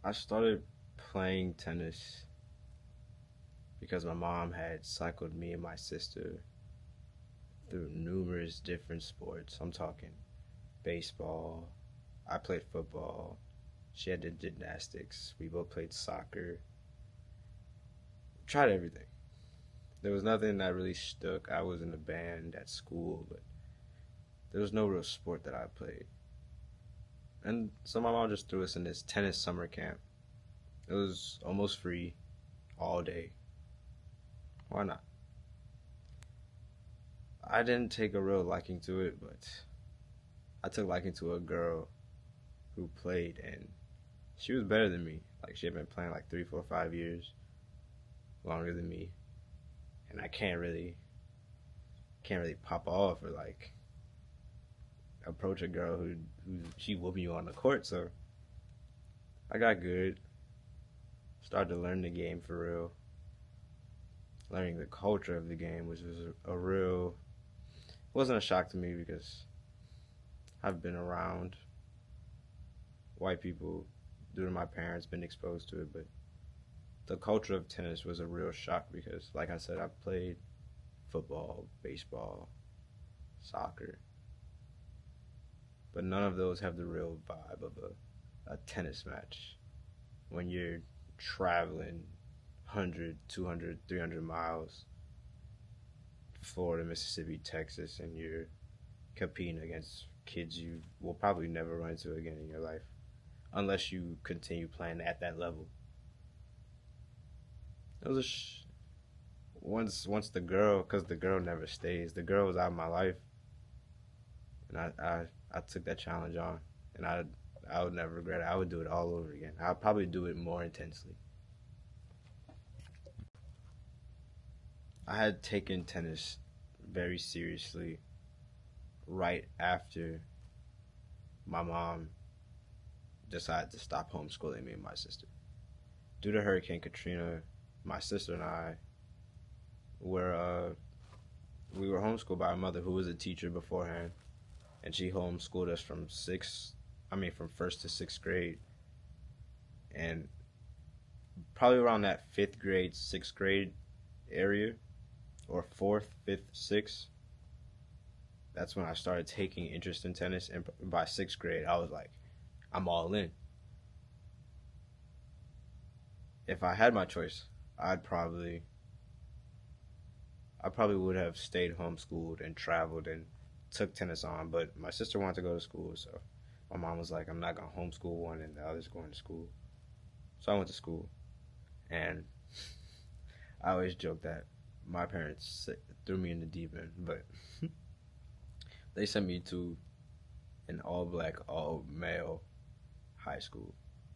I started playing tennis because my mom had cycled me and my sister through numerous different sports. I'm talking baseball. I played football. She had did gymnastics. We both played soccer. Tried everything. There was nothing that really stuck. I was in a band at school, but there was no real sport that I played. And so my mom just threw us in this tennis summer camp. It was almost free all day. Why not? I didn't take a real liking to it, but I took liking to a girl who played, and she was better than me. Like she had been playing like 3, 4, 5 years longer than me, and I can't really pop off or like approach a girl who she whooping you on the court. So I got good, started to learn the game for real, learning the culture of the game, which was a real wasn't a shock to me because I've been around white people due to my parents, been exposed to it, but the culture of tennis was a real shock because, like I said, I played football, baseball, soccer, but none of those have the real vibe of a tennis match when you're traveling 100, 200, 300 miles, Florida, Mississippi, Texas, and you're competing against kids you will probably never run into again in your life unless you continue playing at that level. It was once the girl, because the girl never stays. The girl was out of my life, and I took that challenge on, and I would never regret it. I would do it all over again. I'd probably do it more intensely. I had taken tennis very seriously right after my mom decided to stop homeschooling me and my sister. Due to Hurricane Katrina, my sister and I were we were homeschooled by a mother who was a teacher beforehand, and she homeschooled us from first to sixth grade, and probably around that fifth grade, sixth grade area, or fourth, fifth, sixth. That's when I started taking interest in tennis, and by sixth grade, I was like, I'm all in. If I had my choice, I'd probably I probably would have stayed homeschooled and traveled and took tennis on, but my sister wanted to go to school, so my mom was like, I'm not gonna homeschool one and the other's going to school. So I went to school, and I always joke that my parents threw me in the deep end, but they sent me to an all black, all male high school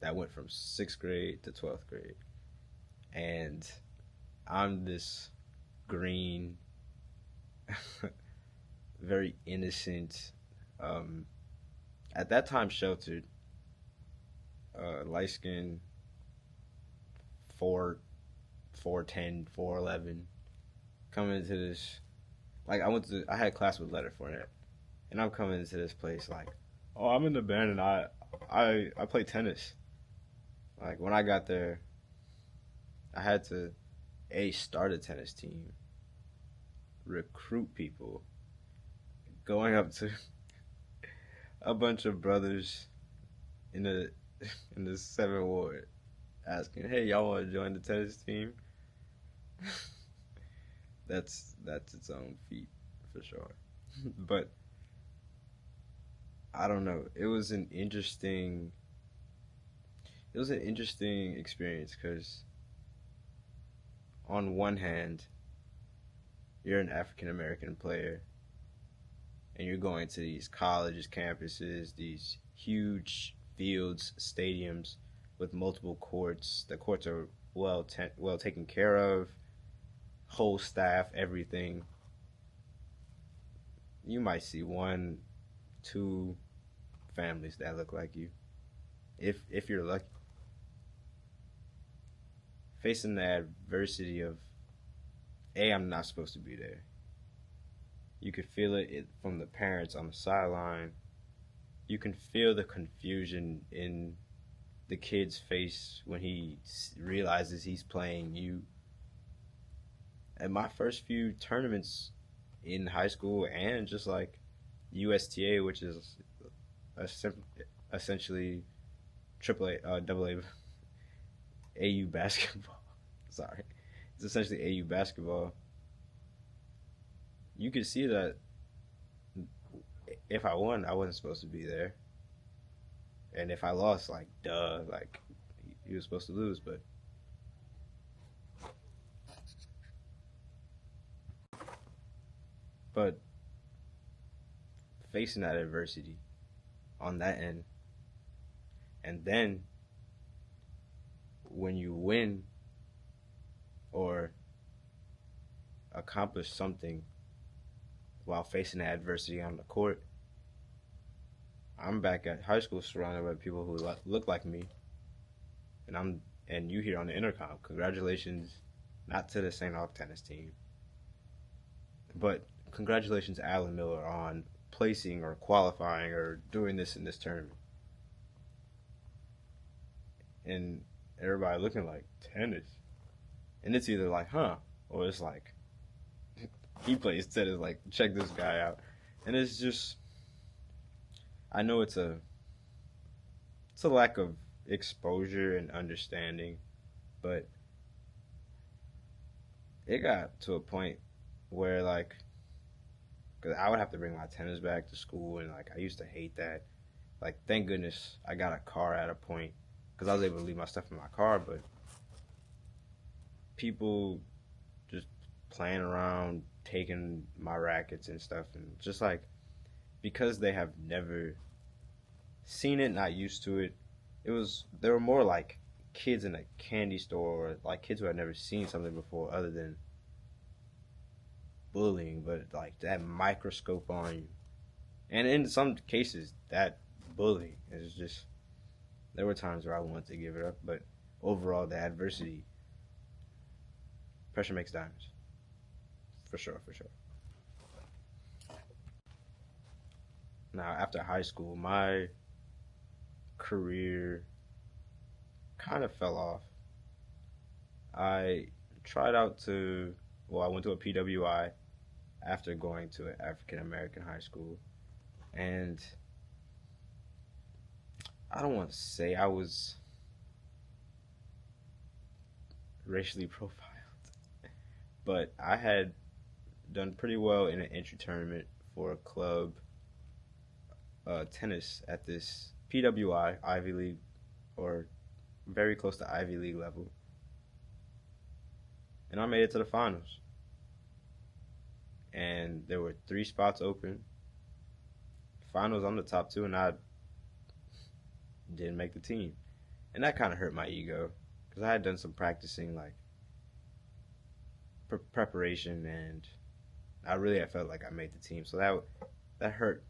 that went from sixth grade to 12th grade. And I'm this green, very innocent, um, at that time sheltered, light skinned, 4'10", 4'11", coming into this. Like I had class with Leonard Fournette, and I'm coming into this place like, oh, I'm in the band and I play tennis. Like when I got there, I had to start a tennis team, recruit people, going up to a bunch of brothers in the in the seventh ward, asking, "Hey, y'all want to join the tennis team?" That's its own feat for sure. But I don't know. It was an interesting experience because on one hand, you're an African American player and you're going to these colleges, campuses, these huge fields, stadiums with multiple courts. The courts are well taken care of, whole staff, everything. You might see one, two families that look like you, if you're lucky. Facing the adversity of, I'm not supposed to be there. You could feel it from the parents on the sideline. You can feel the confusion in the kid's face when he realizes he's playing you. And my first few tournaments in high school and just like USTA, which is a essentially triple A, double A, AU basketball. Sorry, it's essentially AU basketball. You could see that if I won, I wasn't supposed to be there, and if I lost, like duh, like you were supposed to lose. But facing that adversity on that end, and then when you win or accomplish something while facing the adversity on the court, I'm back at high school surrounded by people who look like me, and you hear on the intercom, congratulations, not to the St. Aug tennis team, but congratulations, Alan Miller, on placing or qualifying or doing this in this tournament. And everybody looking like tennis. And it's either like, huh, or it's like, he plays tennis, like, check this guy out. And it's just, I know it's a lack of exposure and understanding, but it got to a point where, like, because I would have to bring my tennis bag to school, and, like, I used to hate that. Like, thank goodness I got a car at a point, because I was able to leave my stuff in my car, but people just playing around, taking my rackets and stuff, and just like because they have never seen it, not used to it. They were more like kids in a candy store, or like kids who had never seen something before, other than bullying, but like that microscope on you, and in some cases that bullying is just. There were times where I wanted to give it up, but overall, the adversity, pressure makes diamonds, for sure, for sure. Now, after high school, my career kind of fell off. I tried out to, well, I went to a PWI after going to an African American high school, and I don't want to say I was racially profiled, but I had done pretty well in an entry tournament for a club tennis at this PWI Ivy League, or very close to Ivy League level, and I made it to the finals. And there were 3 spots open. Finals, I'm the top two, and I didn't make the team, and that kind of hurt my ego because I had done some practicing, like preparation, and I really I felt like I made the team. So that hurt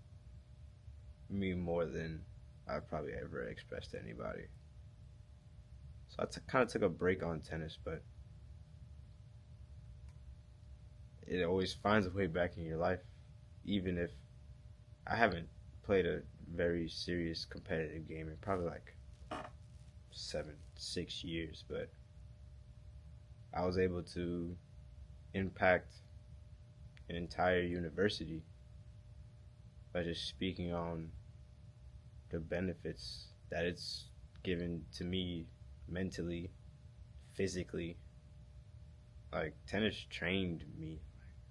me more than I probably ever expressed to anybody. So I kind of took a break on tennis, but it always finds a way back in your life, even if I haven't played a very serious competitive game in probably like 6 years, but I was able to impact an entire university by just speaking on the benefits that it's given to me mentally, physically. Like tennis trained me.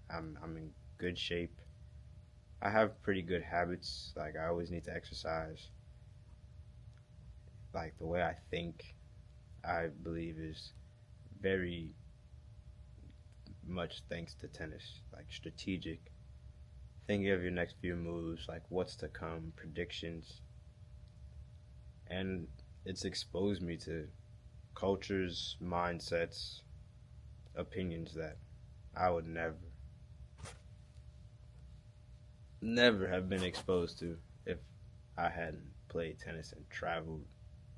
I'm in good shape. I have pretty good habits. Like I always need to exercise. Like the way I think, I believe is very much thanks to tennis. Like strategic, thinking of your next few moves, like what's to come, predictions, and it's exposed me to cultures, mindsets, opinions that I would never have been exposed to if I hadn't played tennis and traveled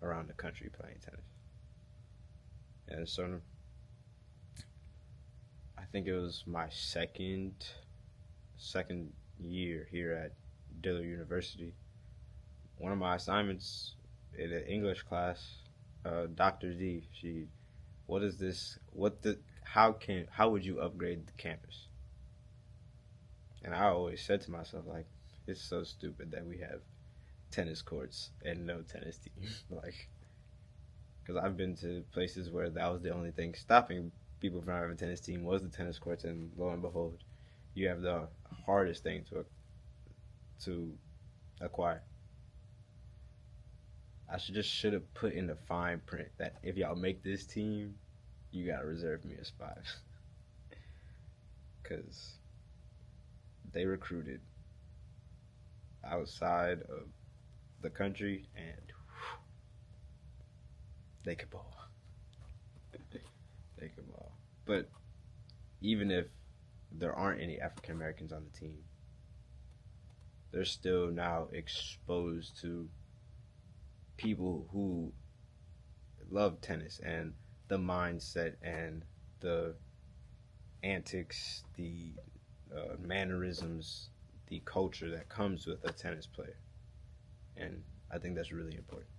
around the country playing tennis. And so I think it was my second year here at Dillard University. One of my assignments in an English class, Dr. D. She, what is this? How would you upgrade the campus? And I always said to myself, like, it's so stupid that we have tennis courts and no tennis team. Like, because I've been to places where that was the only thing stopping people from having a tennis team was the tennis courts, and lo and behold, you have the hardest thing to acquire. I should have put in the fine print that if y'all make this team, you gotta reserve me a spot, because they recruited outside of the country and they could ball. They could ball. But even if there aren't any African Americans on the team, they're still now exposed to people who love tennis and the mindset and the antics, the mannerisms, the culture that comes with a tennis player. And I think that's really important.